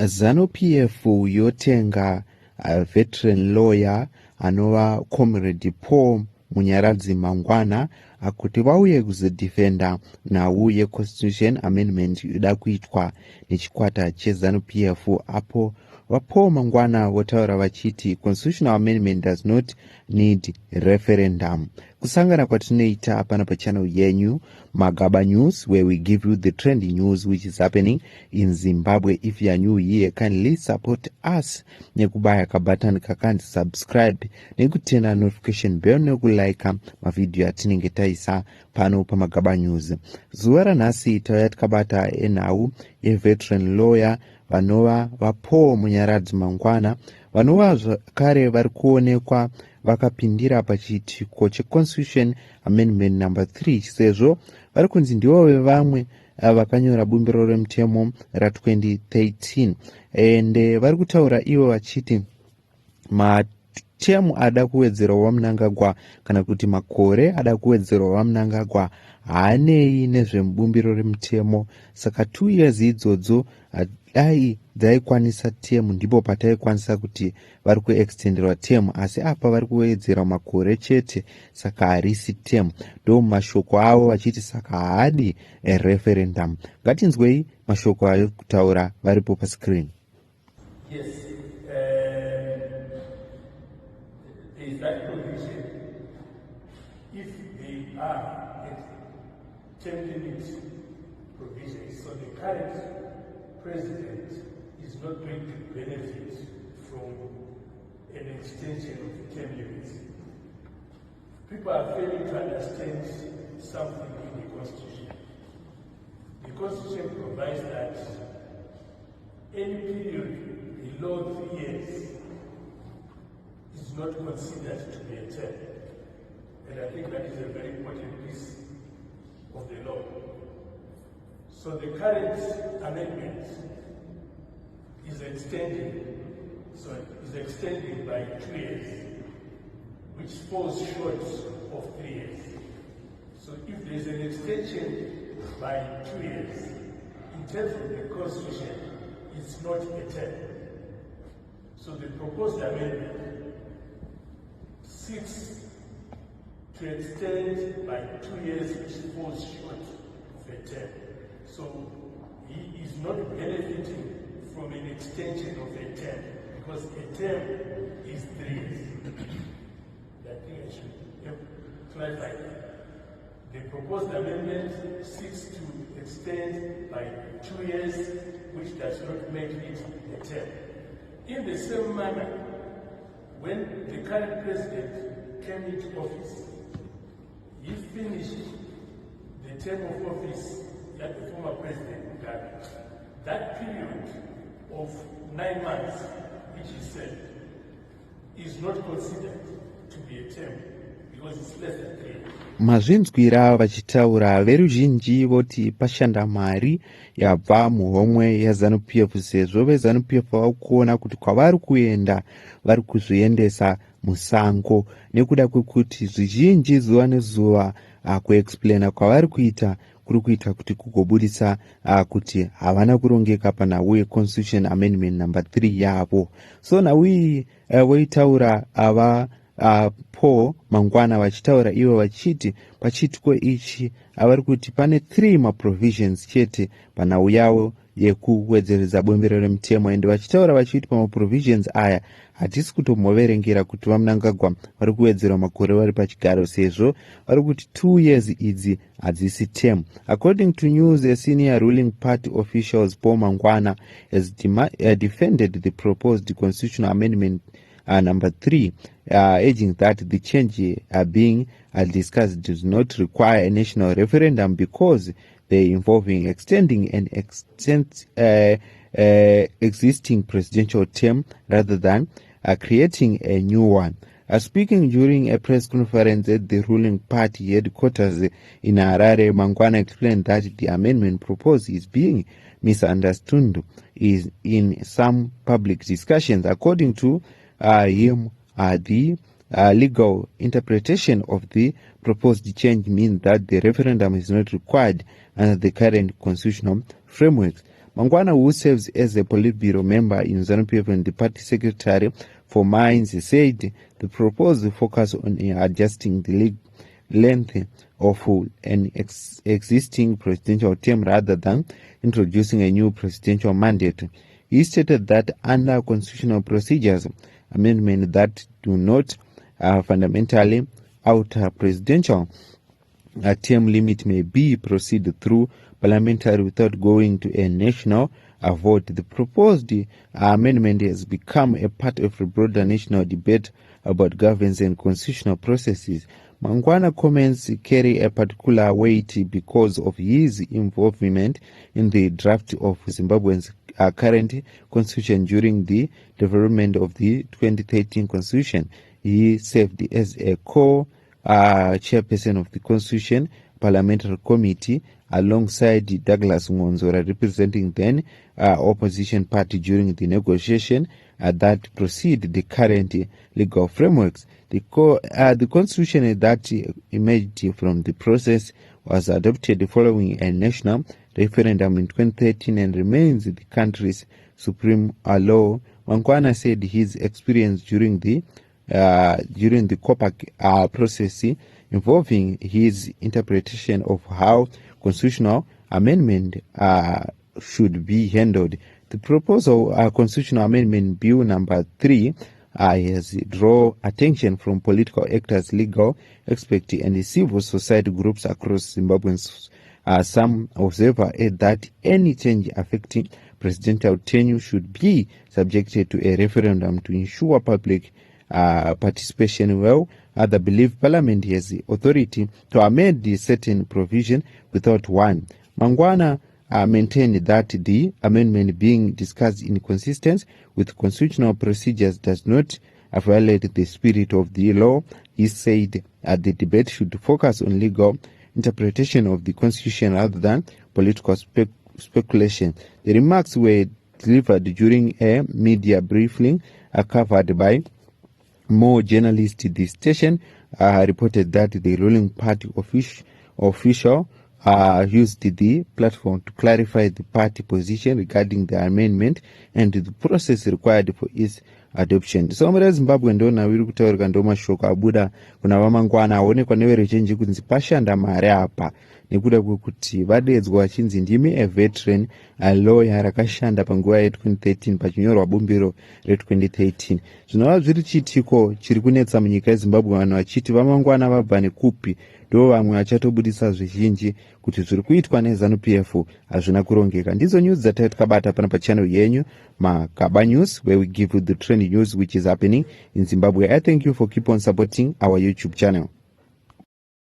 ZANU-PF yotenga veteran lawyer anova Comrade Paul Munyaradzi Mangwana kuti vauye kuzodefenda nhau yeconstitution amendment yoda kuitwa nechikwata cheZANU-PF. Apo vaPaul Mangwana votaura vachiti constitutional amendment does not need referendum. Kusangana kwatinoita apana pachannel yenyu Magaba News, where we give you the trendy news which is happening in Zimbabwe. If you are new here, kindly support us nekubaya kabutton kakanzi subscribe nekutena notification bell nekulike mavideo atinenge taisa pano paMagaba News. Zuva ranhasi tauya tikabata enhau yeveteran lawyer vanova vaPaul Munyaradzi Mangwana vanova zvakare vari kuonekwa vakapindira pachiitiko checonstitution amendment number 3 sezvo vari kunzi ndivo vevamwe vakanyora bumbiro remutemo ra2013 ende vari kutaura ivo vachiti matemu ada kuwedzerwa Mnangagwa kana kuti makore ada kuwedzerwa Mnangagwa haanei nezvemubumbiro remutemo. Saka 2 years idzodzo dai dzaikwanisa temu ndipo pataikwanisa kuti vari kuextenderwa temu, asi apa vari kuwedzera makore chete, saka harisi temu. Ndo mashoko avo vachiti saka haadi referendum. Ngatinzwei mashoko ayo kutaura varipo pascreen. Yes, there is that provision. If they are at term limit provisions, so the current president is not going to benefit from an extension of the term limits. People are failing to understand something in the Constitution. The Constitution provides that any period below 3 years is not considered to be a term. And I think that is a very important piece of the law. So the current amendment is extending by 2 years, which falls short of 3 years. So if there is an extension by 2 years, in terms of the Constitution, it's not a term. So the proposed amendment seeks to extend by 2 years, which falls short of a term. So he is not benefiting from an extension of a term, because a term is 3 years. I think I should clarify that. The proposed amendment seeks to extend by 2 years, which does not make it a term. In the same manner, when the current president came into office, he finished the term of office that the former president got. That period of 9 months, which he said, is not considered to be a term because it's less than 3 years. Mazvinzwira vachitaura veruzhinji voti pashanda mari yabva muhomwe yaZANU-PF sezvo veZANU-PF vari kuona kuti kwavari kuenda vari kuzviendesa musango nekuda kwekuti zvizhinji zuva nezuva kuexplaina kwavari kuita kuri kuita kuti kugobudisa kuti havana kurongeka panhau yeconstitution amendment number 3 yavo. So nhau iyi voitaura ava Paul Mangwana vachitaura ivo vachiti pachiitiko ichi vari kuti pane 3 maprovisions chete panhau yavo yekuwedzeredza bumbiro remutemo, ende vachitaura vachiti pamaprovisions aya hatisi kutomboverengera kuti vaMnangagwa vari kuwedzerwa makore vari pachigaro sezvo vari kuti 2 years idzi hadzisi term. According to news, a senior ruling party officials Paul Mangwana has defended the proposed constitutional amendment number 3, urging that the change being discussed does not require a national referendum because they involving extending an existing presidential term rather than creating a new one. Speaking during a press conference at the ruling party headquarters in Harare, Mangwana explained that the amendment proposed is being misunderstood in some public discussions. According to him, the legal interpretation of the proposed change means that the referendum is not required under the current constitutional frameworks. Mangwana, who serves as a Politburo member in ZANU-PF and the party secretary for mines, said the proposed focus on adjusting the length of an existing presidential term rather than introducing a new presidential mandate. He stated that under constitutional procedures, amendments that do not fundamentally alter presidential term limit may be proceeded through parliamentary without going to a national vote. The proposed amendment has become a part of a broader national debate about governance and constitutional processes. Mangwana comments carry a particular weight because of his involvement in the draft of Zimbabwe's current constitution during the development of the 2013 constitution. He served as a chairperson of the Constitution Parliamentary Committee alongside Douglas Ngonzora, representing then opposition party during the negotiation that preceded the current legal frameworks. The constitution that emerged from the process was adopted following a national referendum in 2013 and remains the country's supreme law. Mangwana said his experience during the COPAC process involving his interpretation of how constitutional amendment should be handled. The proposal constitutional amendment bill number 3 has drawn attention from political actors, legal experts, and civil society groups across Zimbabwe. Some observers add that any change affecting presidential tenure should be subjected to a referendum to ensure public participation. Well, others believe Parliament has the authority to amend the certain provision without one. Mangwana maintained that the amendment being discussed in consistency with constitutional procedures does not violate the spirit of the law. He said the debate should focus on legal interpretation of the constitution rather than political speculation. The remarks were delivered during a media briefing covered by more journalists. The station reported that the ruling party official used the platform to clarify the party position regarding the amendment and the process required for its adoption. Somera Zimbabwe ndona wiri kutaurika ndomashoko abuda kuna vamangwana aonekwa neveruzhinji kunzi pashanda mari apa nekuda kwekuti vadedzwa vachinzi ndimi a veteran lawyer rakashanda panguva ye2013 pachinyorwa bumbiro re2013. Zvinova zviri chiitiko chiri kunetsa munyika yeZimbabwe, vanhu vachiti vamangwana vabva nekupi. Ndo vamwe vachatobudisa zvizhinji kuti zviri kuitwa neZANU-PF hazvina kurongeka. Ndizo news dzatai takabata pana pachannel yenyu Makaba News, where we give you the trending news which is happening in Zimbabwe. I thank you for keep on supporting our YouTube channel.